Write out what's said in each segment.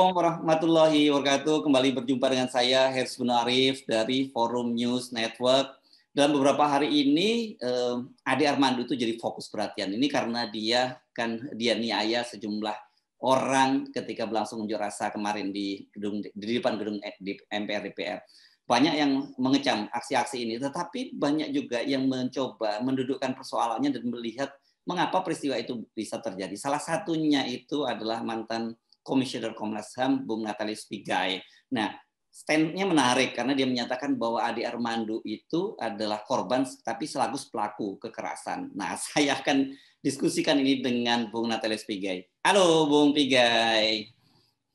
Assalamualaikum warahmatullahi wabarakatuh. Kembali berjumpa dengan saya Hersbun Arif dari Forum News Network. Dalam beberapa hari ini Ade Armando itu jadi fokus perhatian. Ini karena dia niaya sejumlah orang ketika berlangsung unjuk rasa kemarin di depan gedung di MPR DPR. Banyak yang mengecam aksi-aksi ini, tetapi banyak juga yang mencoba mendudukkan persoalannya dan melihat mengapa peristiwa itu bisa terjadi. Salah satunya itu adalah mantan Komisioner Komnas HAM, Bung Natalius Pigai. Nah, stand-nya menarik karena dia menyatakan bahwa Ade Armando itu adalah korban tapi selaku pelaku kekerasan. Nah, saya akan diskusikan ini dengan Bung Natalius Pigai. Halo, Bung Pigai.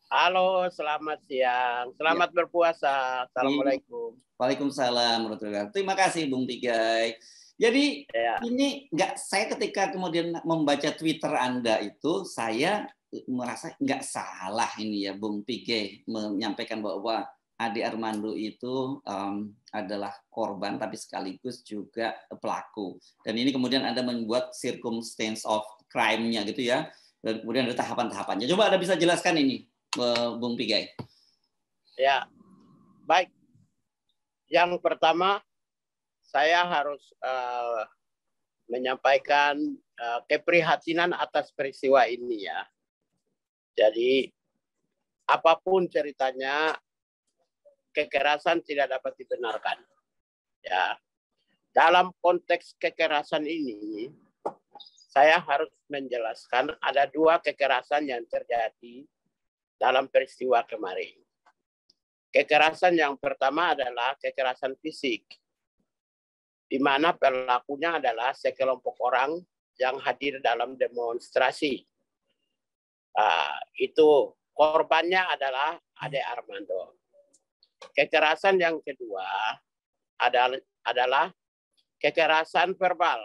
Halo, selamat siang. Selamat berpuasa. Assalamualaikum. Waalaikumsalam warahmatullahi wabarakatuh. Terima kasih, Bung Pigai. Jadi ini saya ketika kemudian membaca Twitter Anda itu, saya merasa nggak salah ini ya Bung Pigai menyampaikan bahwa Ade Armando itu adalah korban tapi sekaligus juga pelaku. Dan ini kemudian Anda membuat circumstance of crime-nya gitu ya. Dan kemudian ada tahapan-tahapannya. Coba Anda bisa jelaskan ini, Bung Pigai. Ya, baik. Yang pertama, saya harus menyampaikan keprihatinan atas peristiwa ini ya. Jadi apapun ceritanya, kekerasan tidak dapat dibenarkan. Ya, dalam konteks kekerasan ini, saya harus menjelaskan ada dua kekerasan yang terjadi dalam peristiwa kemarin. Kekerasan yang pertama adalah kekerasan fisik, di mana pelakunya adalah sekelompok orang yang hadir dalam demonstrasi. Itu korbannya adalah Ade Armando. Kekerasan yang kedua adalah kekerasan verbal.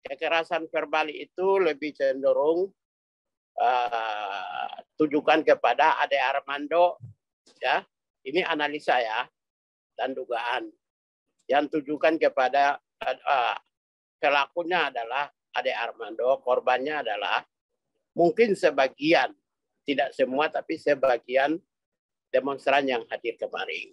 Kekerasan verbal itu lebih cenderung tujukan kepada Ade Armando, ya. Ini analisa ya dan dugaan. Yang tujukan kepada pelakunya adalah Ade Armando, korbannya adalah mungkin sebagian, tidak semua, tapi sebagian demonstran yang hadir kemarin.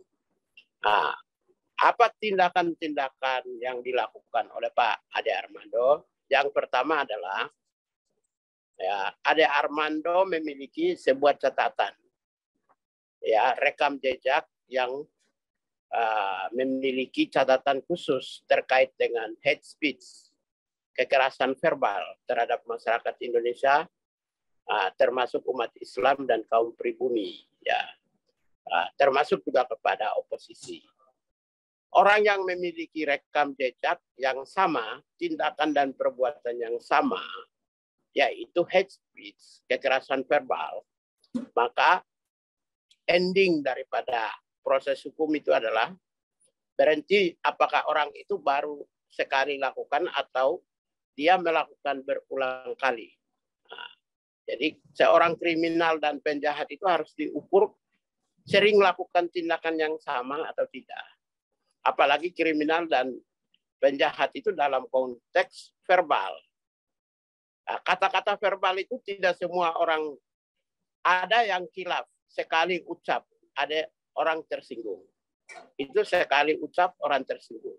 Apa tindakan-tindakan yang dilakukan oleh Pak Ade Armando? Yang pertama adalah ya, Ade Armando memiliki sebuah catatan, ya, rekam jejak yang memiliki catatan khusus terkait dengan hate speech, kekerasan verbal terhadap masyarakat Indonesia, termasuk umat Islam dan kaum pribumi, ya, termasuk juga kepada oposisi. Orang yang memiliki rekam jejak yang sama, tindakan dan perbuatan yang sama, yaitu hate speech, kekerasan verbal, maka ending daripada proses hukum itu adalah berhenti apakah orang itu baru sekali lakukan atau dia melakukan berulang kali. Jadi seorang kriminal dan penjahat itu harus diukur sering melakukan tindakan yang sama atau tidak. Apalagi kriminal dan penjahat itu dalam konteks verbal. Kata-kata verbal itu tidak semua orang, ada yang khilaf, sekali ucap, ada orang tersinggung. Itu sekali ucap orang tersinggung.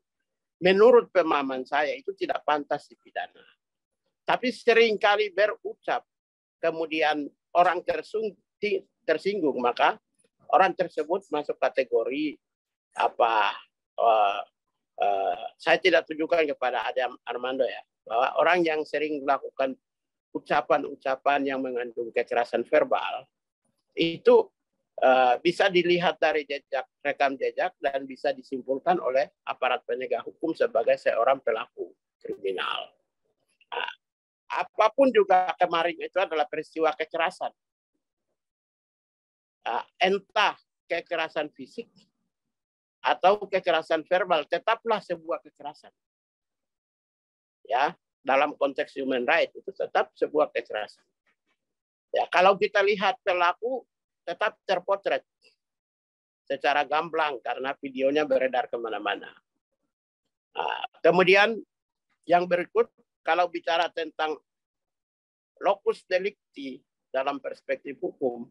Menurut pemahaman saya itu tidak pantas dipidana. Tapi seringkali berucap, kemudian orang tersinggung, maka orang tersebut masuk kategori saya tidak tujukan kepada Ade Armando ya, bahwa orang yang sering melakukan ucapan-ucapan yang mengandung kekerasan verbal itu bisa dilihat dari rekam jejak dan bisa disimpulkan oleh aparat penegak hukum sebagai seorang pelaku kriminal. Apapun juga kemarin itu adalah peristiwa kekerasan. Entah kekerasan fisik atau kekerasan verbal, tetaplah sebuah kekerasan. Ya, dalam konteks human rights itu tetap sebuah kekerasan. Ya, kalau kita lihat pelaku tetap terpotret secara gamblang karena videonya beredar kemana-mana. Kemudian yang berikut, kalau bicara tentang locus delicti dalam perspektif hukum,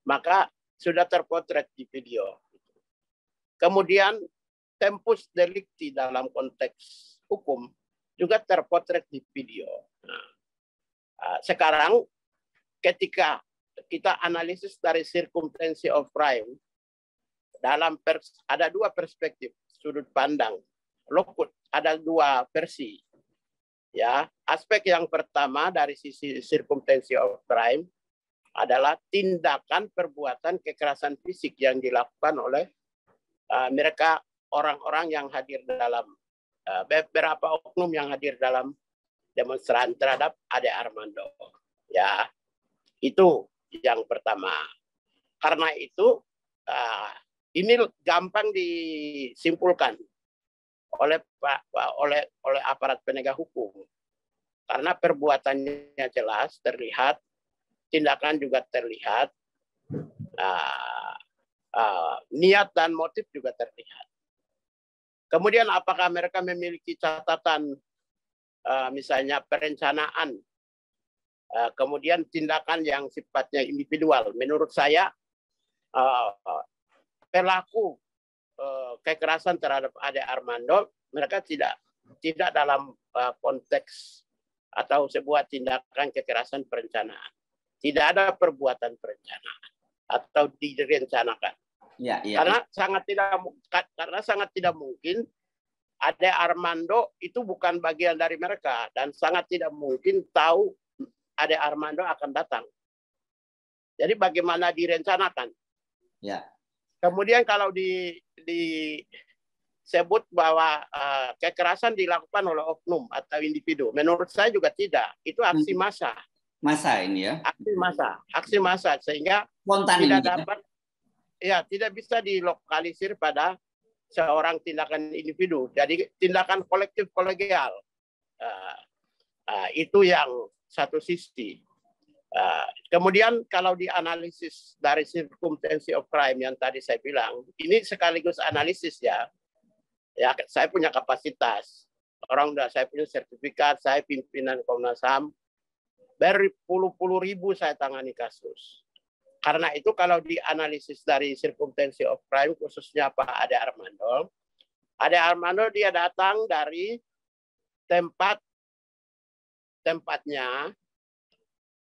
maka sudah terpotret di video. Kemudian tempus delicti dalam konteks hukum juga terpotret di video. Nah, sekarang ketika kita analisis dari circumstance of crime, ada dua perspektif sudut pandang. Ada dua versi. Ya, aspek yang pertama dari sisi circumstance of crime adalah tindakan perbuatan kekerasan fisik yang dilakukan oleh mereka orang-orang yang hadir dalam beberapa oknum yang hadir dalam demonstran terhadap Ade Armando. Ya, itu yang pertama. Karena itu ini gampang disimpulkan oleh aparat penegak hukum. Karena perbuatannya jelas, terlihat, tindakan juga terlihat, niat dan motif juga terlihat. Kemudian apakah mereka memiliki catatan misalnya perencanaan, kemudian tindakan yang sifatnya individual? Menurut saya pelaku kekerasan terhadap Ade Armando mereka tidak dalam konteks atau sebuah tindakan kekerasan perencanaan. Tidak ada perbuatan perencanaan atau direncanakan. Ya, ya. Karena sangat tidak mungkin Ade Armando itu bukan bagian dari mereka dan sangat tidak mungkin tahu Ade Armando akan datang. Jadi bagaimana direncanakan? Ya. Kemudian kalau disebut bahwa kekerasan dilakukan oleh oknum atau individu, menurut saya juga tidak. Itu aksi massa. Massa ini ya. Aksi massa sehingga spontan tidak ini, dapat tidak bisa dilokalisir pada seorang tindakan individu. Jadi tindakan kolektif kolegial itu yang satu sisi. Kemudian kalau dianalisis dari circumstance of crime yang tadi saya bilang, ini sekaligus analisis ya. Ya, saya punya kapasitas. Saya punya sertifikat, saya pimpinan Komnas HAM. Berpuluh-puluh ribu saya tangani kasus. Karena itu kalau dianalisis dari circumstance of crime, khususnya Pak Ade Armando dia datang dari tempatnya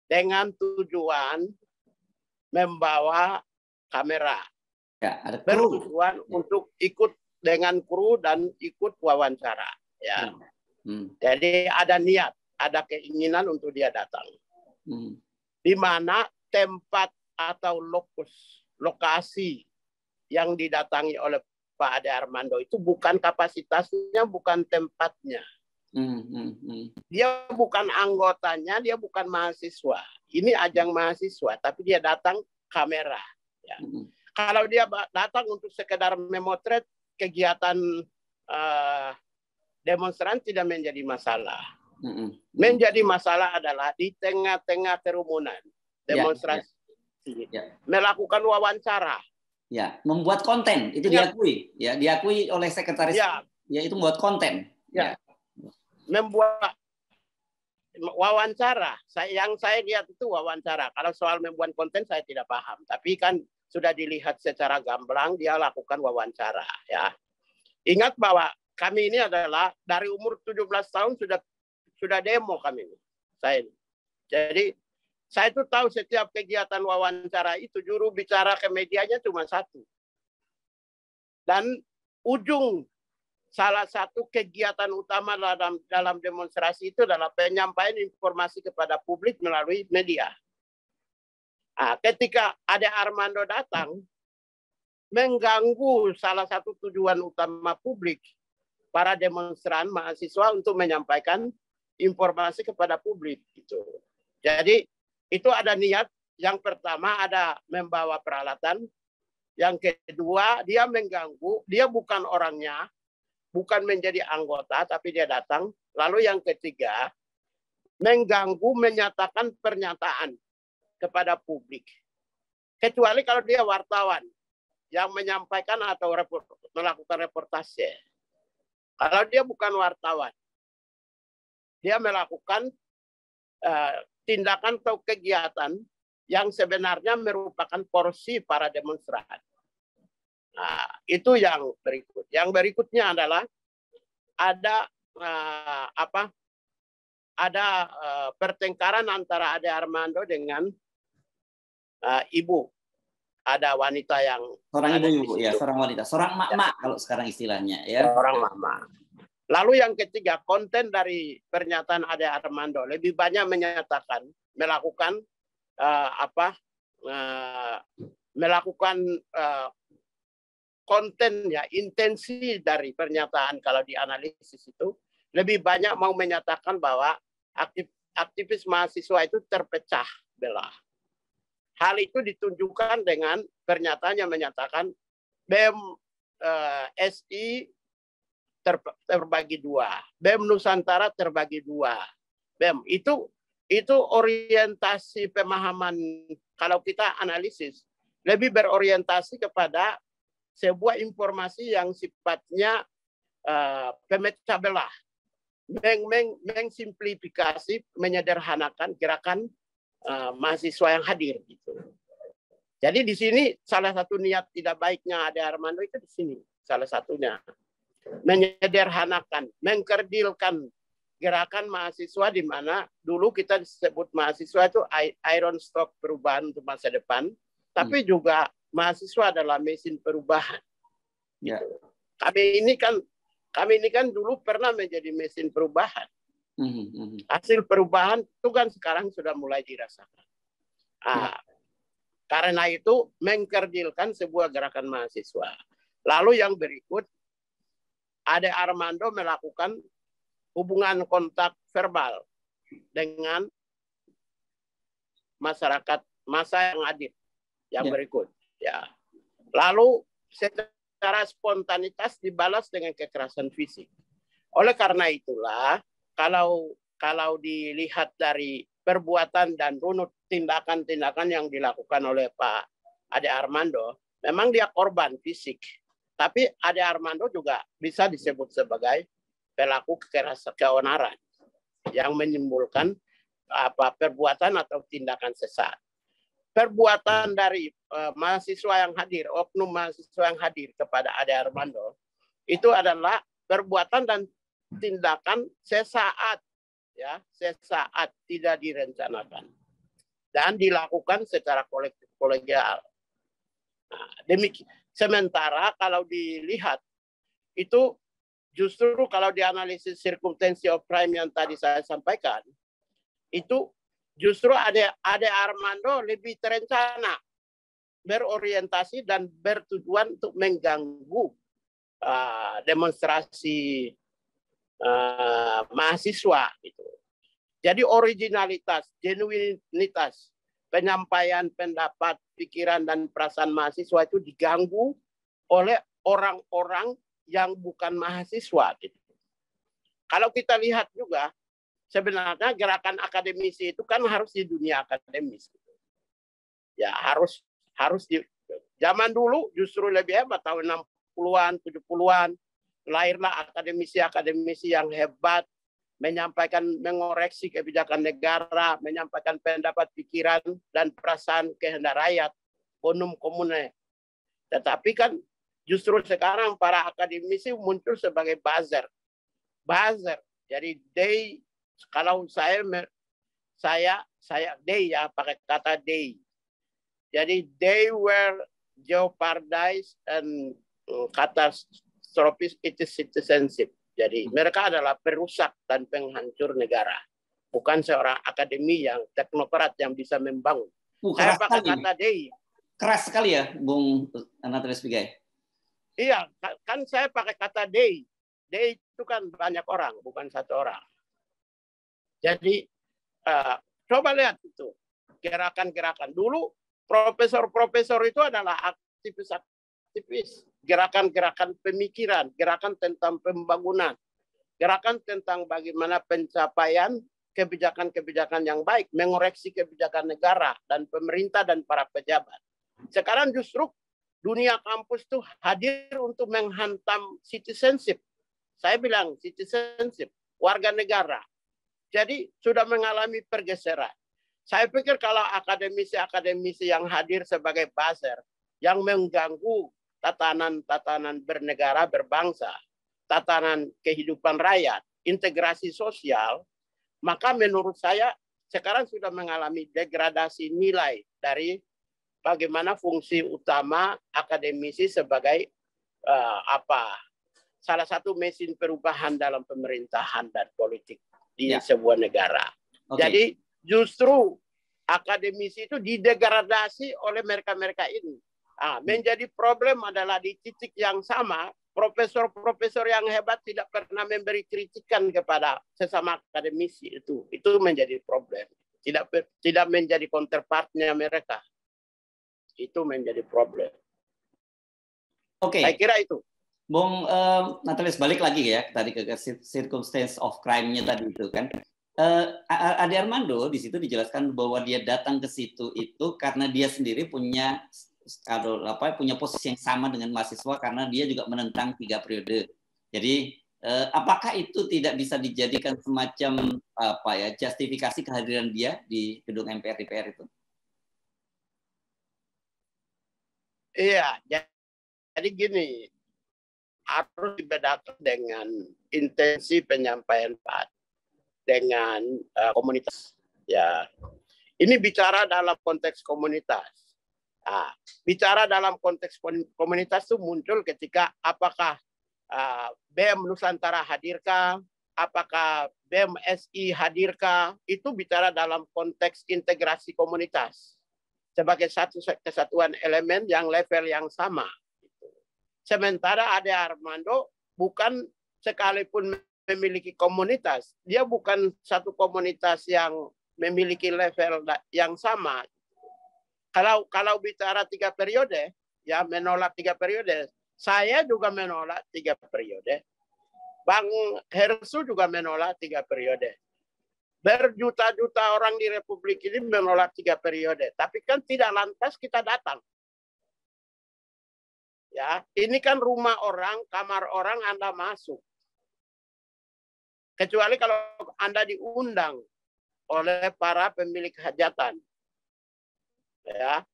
dengan tujuan membawa kamera. Ya, ada bertujuan untuk ikut dengan kru dan ikut wawancara. Ya. Jadi ada niat, ada keinginan untuk dia datang. Di mana tempat atau lokasi yang didatangi oleh Pak Ade Armando itu bukan kapasitasnya, bukan tempatnya. Dia bukan anggotanya, dia bukan mahasiswa. Ini ajang mahasiswa, tapi dia datang kamera. Ya. Kalau dia datang untuk sekedar memotret kegiatan demonstran tidak menjadi masalah. Menjadi masalah adalah di tengah-tengah kerumunan demonstrasi melakukan wawancara. Ya, membuat konten itu diakui. Ya, diakui oleh sekretaris. Ya, itu membuat konten. Ya. Membuat wawancara. Yang saya lihat itu wawancara. Kalau soal membuat konten saya tidak paham. Tapi kan sudah dilihat secara gamblang dia lakukan wawancara. Ya. Ingat bahwa kami ini adalah dari umur 17 tahun sudah demo kami ini. Jadi saya itu tahu setiap kegiatan wawancara itu juru bicara ke medianya cuma satu. Dan ujung salah satu kegiatan utama dalam demonstrasi itu adalah penyampaian informasi kepada publik melalui media. Ketika Ade Armando datang, mengganggu salah satu tujuan utama publik, para demonstran mahasiswa untuk menyampaikan informasi kepada publik. Gitu. Jadi itu ada niat. Yang pertama ada membawa peralatan. Yang kedua dia mengganggu. Dia bukan orangnya. Bukan menjadi anggota, tapi dia datang. Lalu yang ketiga, mengganggu menyatakan pernyataan kepada publik. Kecuali kalau dia wartawan yang menyampaikan atau melakukan reportase. Kalau dia bukan wartawan, dia melakukan tindakan atau kegiatan yang sebenarnya merupakan porsi para demonstran. Nah, itu yang berikut. Yang berikutnya adalah ada pertengkaran antara Ade Armando dengan ibu. Ada wanita yang seorang ibu ya, seorang wanita, seorang mak-mak kalau sekarang istilahnya ya. Seorang mama. Lalu yang ketiga, konten dari pernyataan Ade Armando lebih banyak melakukan konten ya, intensi dari pernyataan kalau dianalisis itu lebih banyak mau menyatakan bahwa aktivis mahasiswa itu terpecah belah. Hal itu ditunjukkan dengan pernyataan yang menyatakan BEM SI terbagi dua, BEM Nusantara terbagi dua. BEM itu orientasi pemahaman, kalau kita analisis lebih berorientasi kepada sebuah informasi yang sifatnya pemecah belah, mengsimplifikasi, menyederhanakan gerakan mahasiswa yang hadir gitu. Jadi di sini salah satu niat tidak baiknya Ade Armando itu di sini salah satunya menyederhanakan, mengkerdilkan gerakan mahasiswa di mana dulu kita disebut mahasiswa itu iron stock perubahan untuk masa depan, tapi juga mahasiswa adalah mesin perubahan. Ya. Kami ini kan dulu pernah menjadi mesin perubahan. Hasil perubahan itu kan sekarang sudah mulai dirasakan. Karena itu mengkerdilkan sebuah gerakan mahasiswa. Lalu yang berikut, Ade Armando melakukan hubungan kontak verbal dengan masyarakat, massa yang hadir. Yang berikut. Ya. Lalu secara spontanitas dibalas dengan kekerasan fisik. Oleh karena itulah, kalau dilihat dari perbuatan dan runut tindakan-tindakan yang dilakukan oleh Pak Ade Armando, memang dia korban fisik. Tapi Ade Armando juga bisa disebut sebagai pelaku kekerasan keonaran yang menimbulkan perbuatan atau tindakan sesat. Perbuatan dari mahasiswa yang hadir, oknum mahasiswa yang hadir kepada Ade Armando, itu adalah perbuatan dan tindakan sesaat, ya, sesaat tidak direncanakan dan dilakukan secara kolektif kolegial. Nah, demikian. Sementara kalau dilihat itu justru kalau dianalisis circumstances of crime yang tadi saya sampaikan, itu justru Ade Armando lebih terencana, berorientasi dan bertujuan untuk mengganggu demonstrasi mahasiswa itu. Jadi originalitas, genuinitas, penyampaian pendapat, pikiran dan perasaan mahasiswa itu diganggu oleh orang-orang yang bukan mahasiswa gitu. Kalau kita lihat juga sebenarnya gerakan akademisi itu kan harus di dunia akademis gitu. Ya, harus di zaman dulu justru lebih hebat tahun 60-an, 70-an. Lahirlah akademisi-akademisi yang hebat, menyampaikan, mengoreksi kebijakan negara, menyampaikan pendapat, pikiran, dan perasaan kehendak rakyat, bonum comune. Tetapi kan justru sekarang para akademisi muncul sebagai buzzer. Jadi kalau saya they ya, pakai kata they. Jadi they were jeopardized and catastrophic its citizenship. Jadi mereka adalah perusak dan penghancur negara. Bukan seorang akademi yang teknokrat yang bisa membangun. Saya pakai kata they. Keras sekali ya, Bung Anatolius Pigai. Iya, kan saya pakai kata they. They itu kan banyak orang, bukan satu orang. Jadi coba lihat itu gerakan-gerakan. Dulu profesor-profesor itu adalah aktivis, gerakan-gerakan pemikiran, gerakan tentang pembangunan, gerakan tentang bagaimana pencapaian kebijakan-kebijakan yang baik, mengoreksi kebijakan negara dan pemerintah dan para pejabat. Sekarang justru dunia kampus tuh hadir untuk menghantam citizenship. Saya bilang citizenship, warga negara. Jadi sudah mengalami pergeseran. Saya pikir kalau akademisi-akademisi yang hadir sebagai buzzer, yang mengganggu tatanan-tatanan bernegara, berbangsa, tatanan kehidupan rakyat, integrasi sosial, maka menurut saya sekarang sudah mengalami degradasi nilai dari bagaimana fungsi utama akademisi sebagai salah satu mesin perubahan dalam pemerintahan dan politik di sebuah negara. Okay. Jadi justru akademisi itu didegradasi oleh mereka-mereka ini. Menjadi problem adalah di titik yang sama, profesor-profesor yang hebat tidak pernah memberi kritikan kepada sesama akademisi itu. Itu menjadi problem. Tidak menjadi counterpartnya mereka. Itu menjadi problem. Oke. Saya kira itu. Bung Natalius, balik lagi ya tadi ke circumstance of crime-nya tadi itu kan. Ade Armando di situ dijelaskan bahwa dia datang ke situ itu karena dia sendiri punya posisi yang sama dengan mahasiswa karena dia juga menentang 3 periode. Jadi apakah itu tidak bisa dijadikan semacam justifikasi kehadiran dia di gedung MPR DPR itu? Iya, jadi gini, harus dibedakan dengan intensi penyampaian Pak dengan komunitas. Ya, ini bicara dalam konteks komunitas. Bicara dalam konteks komunitas itu muncul ketika apakah BEM Nusantara hadirkah, apakah BEM SI hadirkah, itu bicara dalam konteks integrasi komunitas sebagai satu kesatuan elemen yang level yang sama. Sementara Ade Armando bukan sekalipun memiliki komunitas, dia bukan satu komunitas yang memiliki level yang sama. Kalau bicara 3 periode, ya menolak 3 periode. Saya juga menolak 3 periode. Bang Hersu juga menolak 3 periode. Berjuta-juta orang di Republik ini menolak 3 periode. Tapi kan tidak lantas kita datang. Ya, ini kan rumah orang, kamar orang Anda masuk. Kecuali kalau Anda diundang oleh para pemilik hajatan. Ya,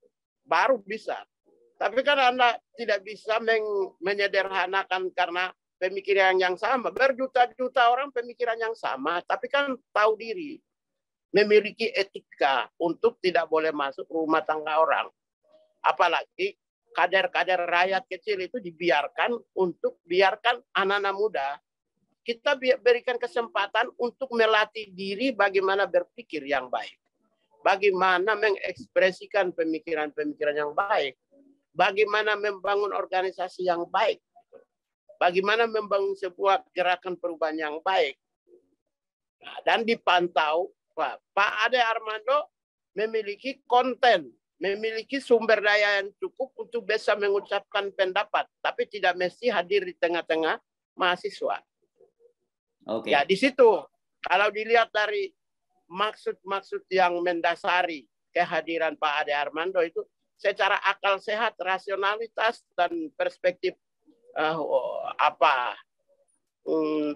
baru bisa. Tapi kan Anda tidak bisa menyederhanakan karena pemikiran yang sama. Berjuta-juta orang pemikiran yang sama, tapi kan tahu diri. Memiliki etika untuk tidak boleh masuk rumah tangga orang. Apalagi kader-kader rakyat kecil itu dibiarkan untuk biarkan anak-anak muda. Kita berikan kesempatan untuk melatih diri bagaimana berpikir yang baik. Bagaimana mengekspresikan pemikiran-pemikiran yang baik. Bagaimana membangun organisasi yang baik. Bagaimana membangun sebuah gerakan perubahan yang baik. Nah, dan dipantau, Pak Ade Armando memiliki konten, memiliki sumber daya yang cukup untuk bisa mengucapkan pendapat. Tapi tidak mesti hadir di tengah-tengah mahasiswa. Okay. Ya, di situ kalau dilihat dari maksud-maksud yang mendasari kehadiran Pak Ade Armando itu secara akal sehat, rasionalitas dan perspektif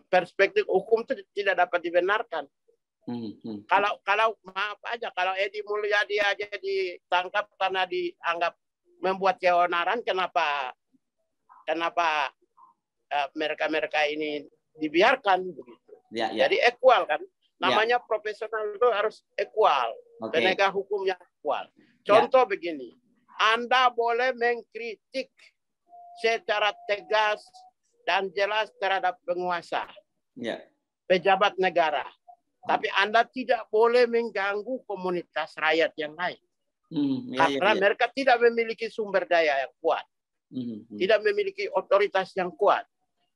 perspektif hukum itu tidak dapat dibenarkan. Kalau maaf aja kalau Edi Mulyadi aja ditangkap karena dianggap membuat keonaran, kenapa mereka ini dibiarkan begitu. Ya. Jadi equal kan. Namanya profesional itu harus equal. Okay. Penegak hukumnya equal. Contoh begini. Anda boleh mengkritik secara tegas dan jelas terhadap penguasa. Pejabat negara. Tapi Anda tidak boleh mengganggu komunitas rakyat yang lain. Karena mereka tidak memiliki sumber daya yang kuat. Tidak memiliki otoritas yang kuat.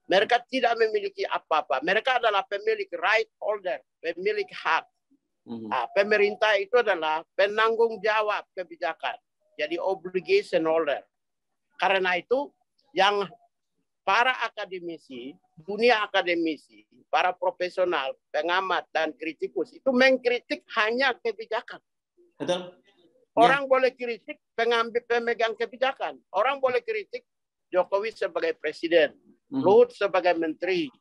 Mereka tidak memiliki apa-apa. Mereka adalah pemilik right holder, pemilik hak. Pemerintah itu adalah penanggung jawab kebijakan. Jadi obligation holder. Karena itu yang para akademisi, dunia akademisi, para profesional, pengamat dan kritikus itu mengkritik hanya kebijakan. Betul. Orang boleh kritik pemegang kebijakan. Orang boleh kritik Jokowi sebagai presiden, Luhut sebagai menteri,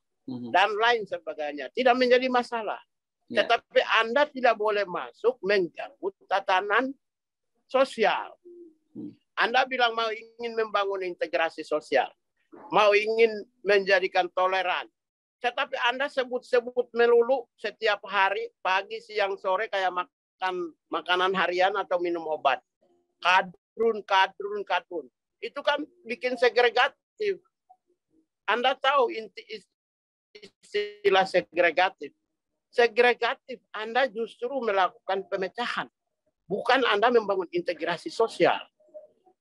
dan lain sebagainya. Tidak menjadi masalah. Ya. Tetapi Anda tidak boleh masuk mengganggu tatanan sosial. Anda bilang mau ingin membangun integrasi sosial, mau ingin menjadikan toleran. Tetapi Anda sebut-sebut melulu setiap hari, pagi, siang, sore, kayak makan makanan harian atau minum obat. Kadrun. Itu kan bikin segregatif. Anda tahu istilah segregatif. Segregatif, Anda justru melakukan pemecahan. Bukan Anda membangun integrasi sosial.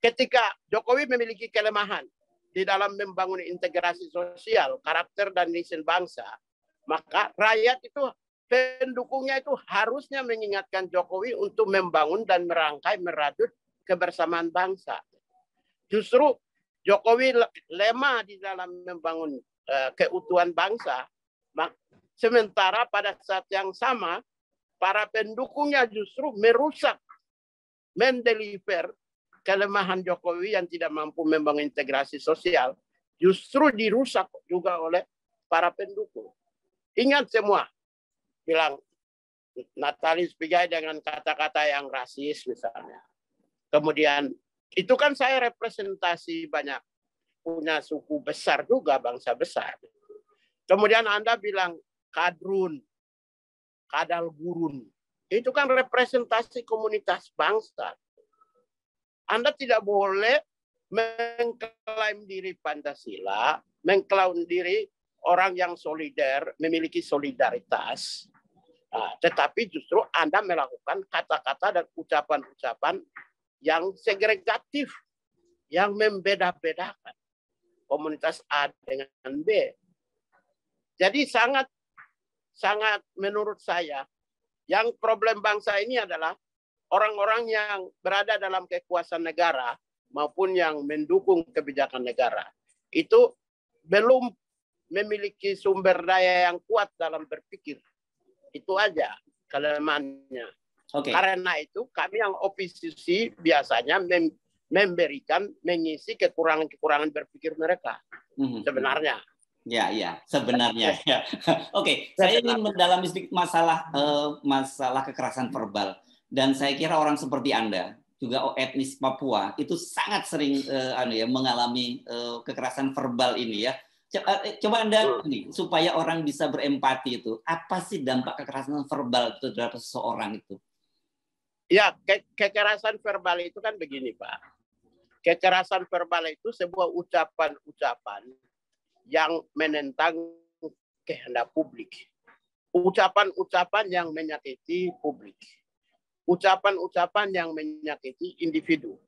Ketika Jokowi memiliki kelemahan di dalam membangun integrasi sosial, karakter dan desain bangsa, maka rakyat itu, pendukungnya itu harusnya mengingatkan Jokowi untuk membangun dan merangkai, meradut kebersamaan bangsa. Justru Jokowi lemah di dalam membangun keutuhan bangsa, sementara pada saat yang sama, para pendukungnya justru merusak, mendeliver kelemahan Jokowi yang tidak mampu membangun integrasi sosial, justru dirusak juga oleh para pendukung. Ingat semua, bilang Natalis Pigai dengan kata-kata yang rasis misalnya. Kemudian, itu kan saya representasi banyak, punya suku besar juga, bangsa besar. Kemudian Anda bilang kadrun, kadal gurun. Itu kan representasi komunitas bangsa. Anda tidak boleh mengklaim diri Pancasila, mengklaim diri orang yang solider, memiliki solidaritas. Tetapi justru Anda melakukan kata-kata dan ucapan-ucapan yang segregatif, yang membeda-bedakan komunitas A dengan B. Jadi sangat menurut saya, yang problem bangsa ini adalah orang-orang yang berada dalam kekuasaan negara maupun yang mendukung kebijakan negara itu belum memiliki sumber daya yang kuat dalam berpikir. Itu aja kelemahannya. Okay. Karena itu kami yang oposisi biasanya memberikan, mengisi kekurangan-kekurangan berpikir mereka. Sebenarnya. Ya, sebenarnya. Ya. Oke, saya ingin mendalami sedikit masalah kekerasan verbal. Dan saya kira orang seperti Anda, juga etnis Papua, itu sangat sering mengalami kekerasan verbal ini ya. Coba Anda supaya orang bisa berempati itu, apa sih dampak kekerasan verbal itu terhadap seseorang itu? Ya, kekerasan verbal itu kan begini, Pak. Kekerasan verbal itu sebuah ucapan-ucapan yang menentang kehendak publik. Ucapan-ucapan yang menyakiti publik. Ucapan-ucapan yang menyakiti individu.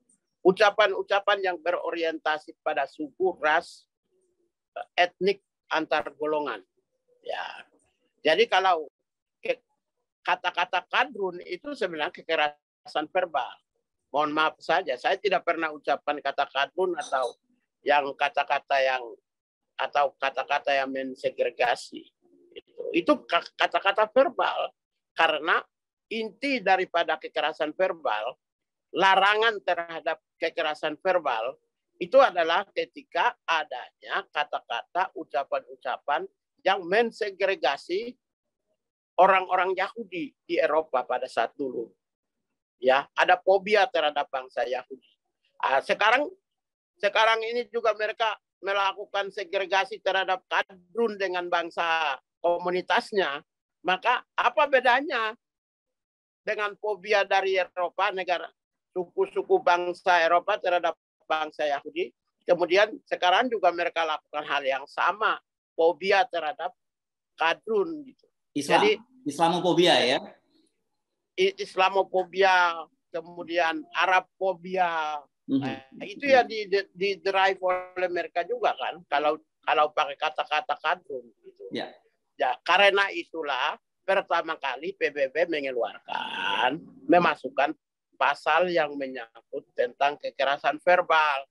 Ucapan-ucapan yang berorientasi pada suku, ras, etnik, antar golongan. Ya. Jadi kalau kata-kata kadrun itu sebenarnya kekerasan verbal. Mohon maaf saja, saya tidak pernah ucapkan kata kadrun atau kata-kata yang mensegregasi. Itu kata-kata verbal. Karena inti daripada kekerasan verbal, larangan terhadap kekerasan verbal, itu adalah ketika adanya kata-kata, ucapan-ucapan yang mensegregasi orang-orang Yahudi di Eropa pada saat dulu. Ya, ada fobia terhadap bangsa Yahudi. Sekarang ini juga mereka melakukan segregasi terhadap kadrun dengan bangsa komunitasnya. Maka apa bedanya dengan fobia dari Eropa, negara suku-suku bangsa Eropa terhadap bangsa Yahudi? Kemudian sekarang juga mereka lakukan hal yang sama, fobia terhadap kadrun gitu. Jadi Islamofobia ya. Islamofobia, kemudian Arabfobia. Itu yang di-drive oleh mereka juga kan, kalau pakai kata-kata kadrun gitu. Ya. Ya, karena itulah pertama kali PBB memasukkan pasal yang menyangkut tentang kekerasan verbal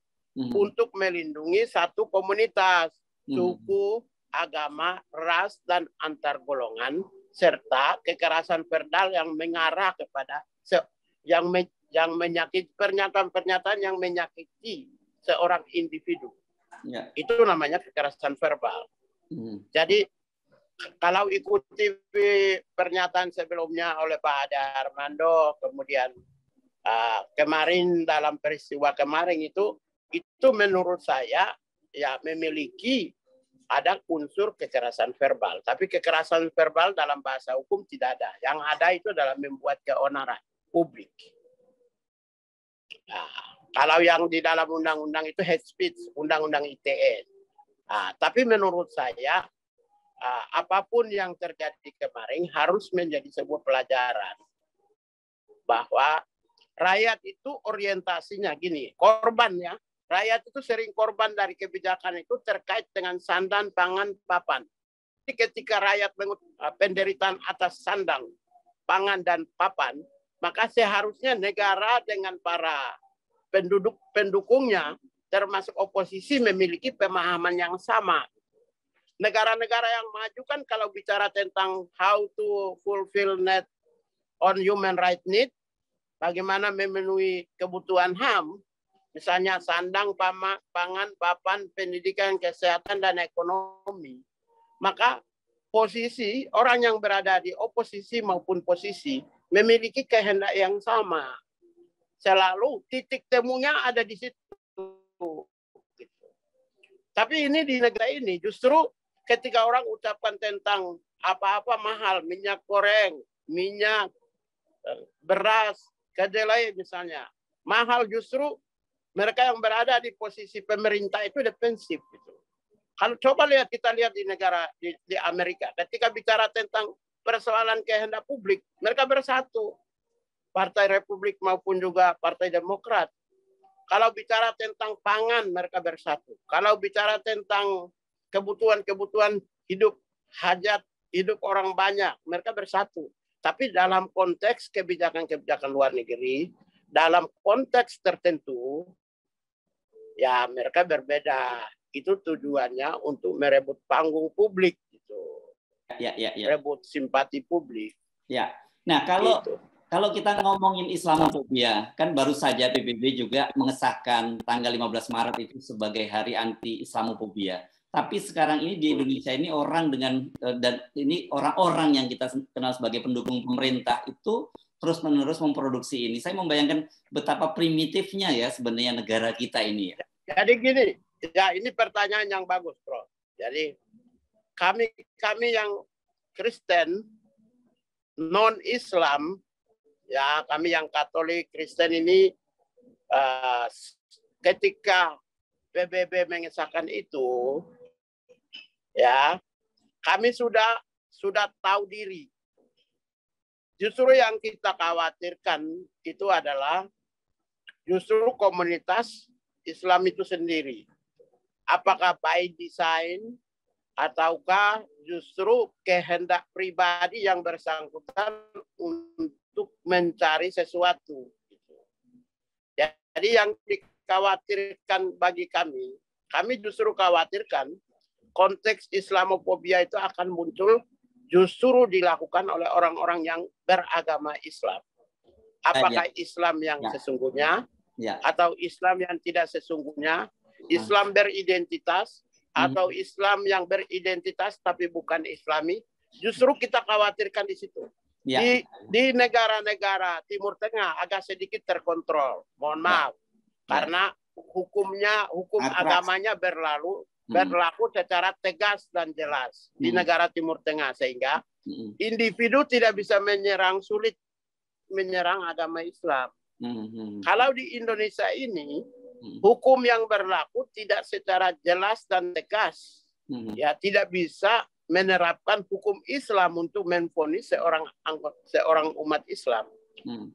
untuk melindungi satu komunitas, suku, agama, ras, dan antar golongan, serta kekerasan verbal yang mengarah kepada yang menyakiti, pernyataan-pernyataan yang menyakiti seorang individu. Ya. Itu namanya kekerasan verbal. Jadi kalau ikuti pernyataan sebelumnya oleh Pak Ade Armando, kemudian kemarin dalam peristiwa kemarin itu menurut saya ya memiliki ada unsur kekerasan verbal. Tapi kekerasan verbal dalam bahasa hukum tidak ada. Yang ada itu adalah membuat keonaran publik. Nah, kalau yang di dalam undang-undang itu hate speech, undang-undang ITE. Nah, tapi menurut saya apapun yang terjadi kemarin harus menjadi sebuah pelajaran bahwa rakyat itu orientasinya gini, korban ya. Rakyat itu sering korban dari kebijakan itu terkait dengan sandang, pangan, papan. Jadi ketika rakyat penderitaan atas sandang, pangan, dan papan, maka seharusnya negara dengan para pendukungnya, termasuk oposisi, memiliki pemahaman yang sama. Negara-negara yang maju kan kalau bicara tentang how to fulfill net on human right need, bagaimana memenuhi kebutuhan HAM, misalnya sandang, pangan, papan, pendidikan, kesehatan, dan ekonomi, maka posisi orang yang berada di oposisi maupun posisi memiliki kehendak yang sama. Selalu titik temunya ada di situ. Tapi ini di negara ini justru ketika orang ucapkan tentang apa-apa mahal, minyak goreng, minyak, beras, kedelai misalnya, mahal, justru mereka yang berada di posisi pemerintah itu defensif. Gitu. Kalau coba kita lihat di negara di Amerika, ketika bicara tentang persoalan kehendak publik, mereka bersatu. Partai Republik maupun juga Partai Demokrat. Kalau bicara tentang pangan, mereka bersatu. Kalau bicara tentang kebutuhan-kebutuhan hidup, hajat hidup orang banyak, mereka bersatu. Tapi dalam konteks kebijakan-kebijakan luar negeri, dalam konteks tertentu, ya mereka berbeda. Itu tujuannya untuk merebut panggung publik, gitu. Ya. Merebut simpati publik. Ya. Nah, kalau kita ngomongin Islamofobia, kan baru saja PBB juga mengesahkan tanggal 15 Maret itu sebagai hari anti Islamofobia. Tapi sekarang ini di Indonesia ini orang-orang yang kita kenal sebagai pendukung pemerintah itu terus-menerus memproduksi ini. Saya membayangkan betapa primitifnya ya sebenarnya negara kita ini. Jadi gini, ya ini pertanyaan yang bagus, Bro. Jadi kami yang Kristen, non-Islam, ya kami yang Katolik, Kristen ini ketika PBB mengesahkan itu, ya kami sudah tahu diri. Justru yang kita khawatirkan itu adalah justru komunitas Islam itu sendiri. Apakah by design ataukah justru kehendak pribadi yang bersangkutan untuk mencari sesuatu. Jadi yang dikhawatirkan bagi kami justru khawatirkan konteks Islamofobia itu akan muncul justru dilakukan oleh orang-orang yang beragama Islam. Apakah Islam yang sesungguhnya atau Islam yang tidak sesungguhnya, Islam beridentitas atau Islam yang beridentitas tapi bukan Islami, justru kita khawatirkan di situ. Di negara-negara Timur Tengah agak sedikit terkontrol, mohon maaf, karena hukum agamanya berlaku secara tegas dan jelas di negara Timur Tengah, sehingga individu tidak bisa sulit menyerang agama Islam. Kalau di Indonesia ini hukum yang berlaku tidak secara jelas dan tegas, ya tidak bisa menerapkan hukum Islam untuk memvonis seorang umat Islam.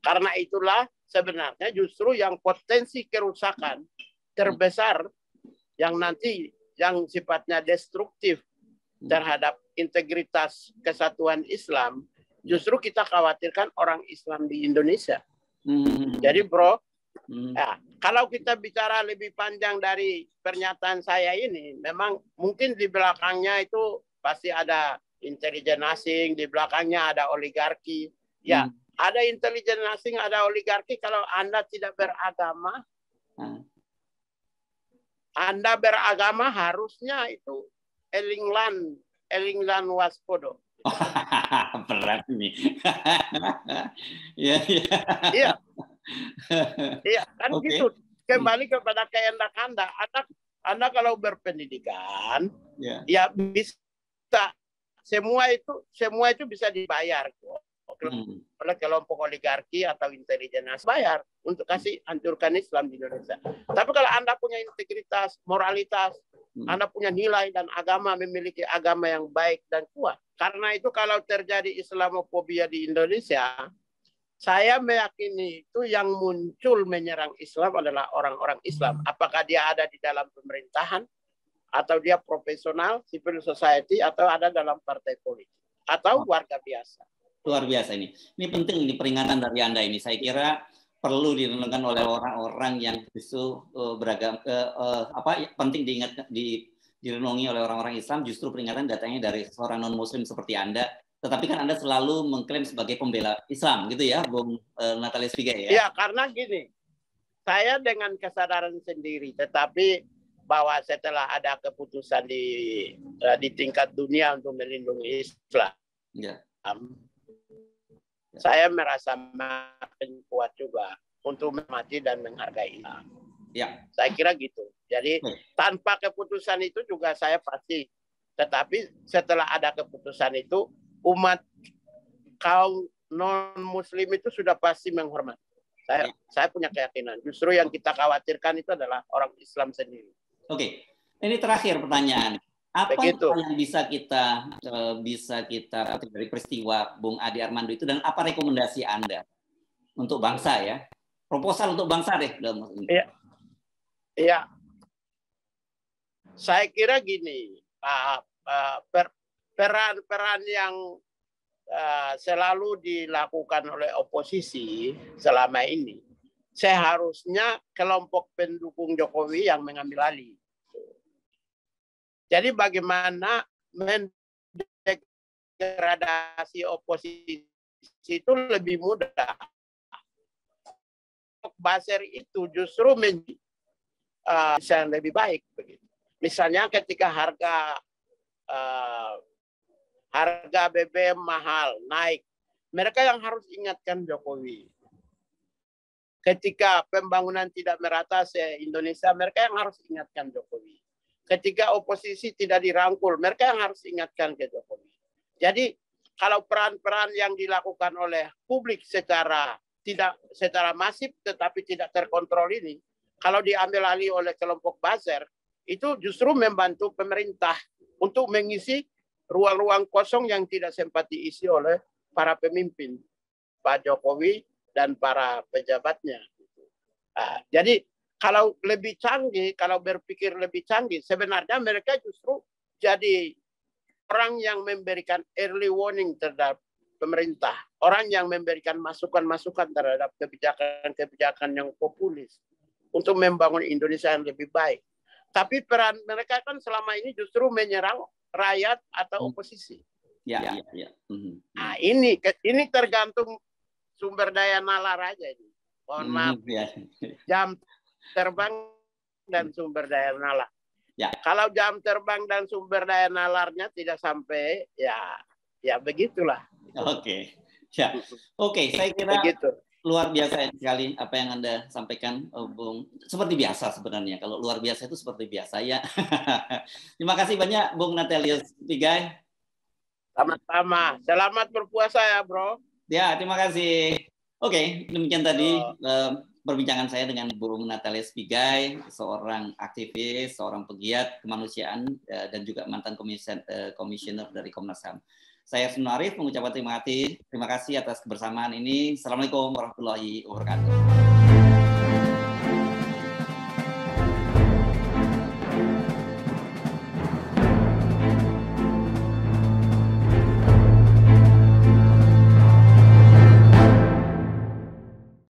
Karena itulah sebenarnya justru yang potensi kerusakan terbesar yang nanti yang sifatnya destruktif terhadap integritas kesatuan Islam, justru kita khawatirkan orang Islam di Indonesia. Jadi bro, ya, kalau kita bicara lebih panjang dari pernyataan saya ini, memang mungkin di belakangnya itu pasti ada intelijen asing, di belakangnya ada oligarki. Ya, ada intelijen asing, ada oligarki. Kalau Anda tidak beragama, Anda beragama harusnya itu Elingland Elinglan Waspodo. Berat nih. Ya, ya. Iya. Iya, kan Oke. gitu. Kembali kepada kehendak Anda. Anda kalau berpendidikan, ya bisa. Semua itu bisa dibayar oleh kelompok oligarki atau intelijen bayar untuk kasih hancurkan Islam di Indonesia. Tapi kalau Anda punya integritas, moralitas, Anda punya nilai dan agama, memiliki agama yang baik dan kuat. Karena itu kalau terjadi Islamofobia di Indonesia, saya meyakini itu yang muncul menyerang Islam adalah orang-orang Islam. Apakah dia ada di dalam pemerintahan, atau dia profesional, civil society, atau ada dalam partai politik, atau warga biasa. Luar biasa ini. Ini penting, ini peringatan dari Anda ini. Saya kira perlu direnungkan oleh orang-orang yang justru beragam, penting diingat, direnungi oleh orang-orang Islam. Justru peringatan datangnya dari seorang non-Muslim seperti Anda. Tetapi kan Anda selalu mengklaim sebagai pembela Islam, gitu ya, Bung Natalius Pigai ya? Ya, karena gini, saya dengan kesadaran sendiri, tetapi bahwa setelah ada keputusan di tingkat dunia untuk melindungi Islam, ya, saya merasa makin kuat juga untuk menghormati dan menghargai Islam. Ya, saya kira gitu. Jadi tanpa keputusan itu juga saya pasti. Tetapi setelah ada keputusan itu, umat kaum non-Muslim itu sudah pasti menghormati. Saya punya keyakinan. Justru yang kita khawatirkan itu adalah orang Islam sendiri. Oke, ini terakhir pertanyaan. Apa yang bisa kita petik dari peristiwa Bung Ade Armando itu, dan apa rekomendasi Anda untuk bangsa ya? Proposal untuk bangsa deh. Iya. Iya. Saya kira gini, peran yang selalu dilakukan oleh oposisi selama ini, seharusnya kelompok pendukung Jokowi yang mengambil alih. Jadi bagaimana mendegradasi oposisi itu lebih mudah. Buzzer itu justru yang lebih baik. Begitu. Misalnya ketika harga BBM mahal, naik, mereka yang harus ingatkan Jokowi. Ketika pembangunan tidak merata se-Indonesia, mereka yang harus ingatkan Jokowi. Ketika oposisi tidak dirangkul, mereka yang harus ingatkan ke Jokowi. Jadi kalau peran-peran yang dilakukan oleh publik secara masif tetapi tidak terkontrol ini, kalau diambil alih oleh kelompok buzzer, itu justru membantu pemerintah untuk mengisi ruang-ruang kosong yang tidak sempat diisi oleh para pemimpin, Pak Jokowi dan para pejabatnya. Nah, jadi kalau lebih canggih, kalau berpikir lebih canggih, sebenarnya mereka justru jadi orang yang memberikan early warning terhadap pemerintah, orang yang memberikan masukan-masukan terhadap kebijakan-kebijakan yang populis untuk membangun Indonesia yang lebih baik. Tapi peran mereka kan selama ini justru menyerang rakyat atau oposisi. Ya. Nah, ini tergantung sumber daya nalar aja ini. Mohon maaf. Jam terbang dan sumber daya nalar. Ya. Kalau jam terbang dan sumber daya nalarnya tidak sampai, ya begitulah. Oke. Ya. Oke, saya kira begitu. Luar biasa sekali apa yang Anda sampaikan, Bung. Seperti biasa sebenarnya. Kalau luar biasa itu seperti biasa ya. Terima kasih banyak, Bung Natalius Pigai. Sama-sama. Selamat berpuasa ya, Bro. Ya, terima kasih. Oke, demikian tadi perbincangan saya dengan Bung Natalius Pigai, seorang aktivis, seorang pegiat kemanusiaan, dan juga mantan komisioner dari Komnas HAM. Saya Hersbun Arif mengucapkan terima kasih atas kebersamaan ini. Assalamualaikum warahmatullahi wabarakatuh.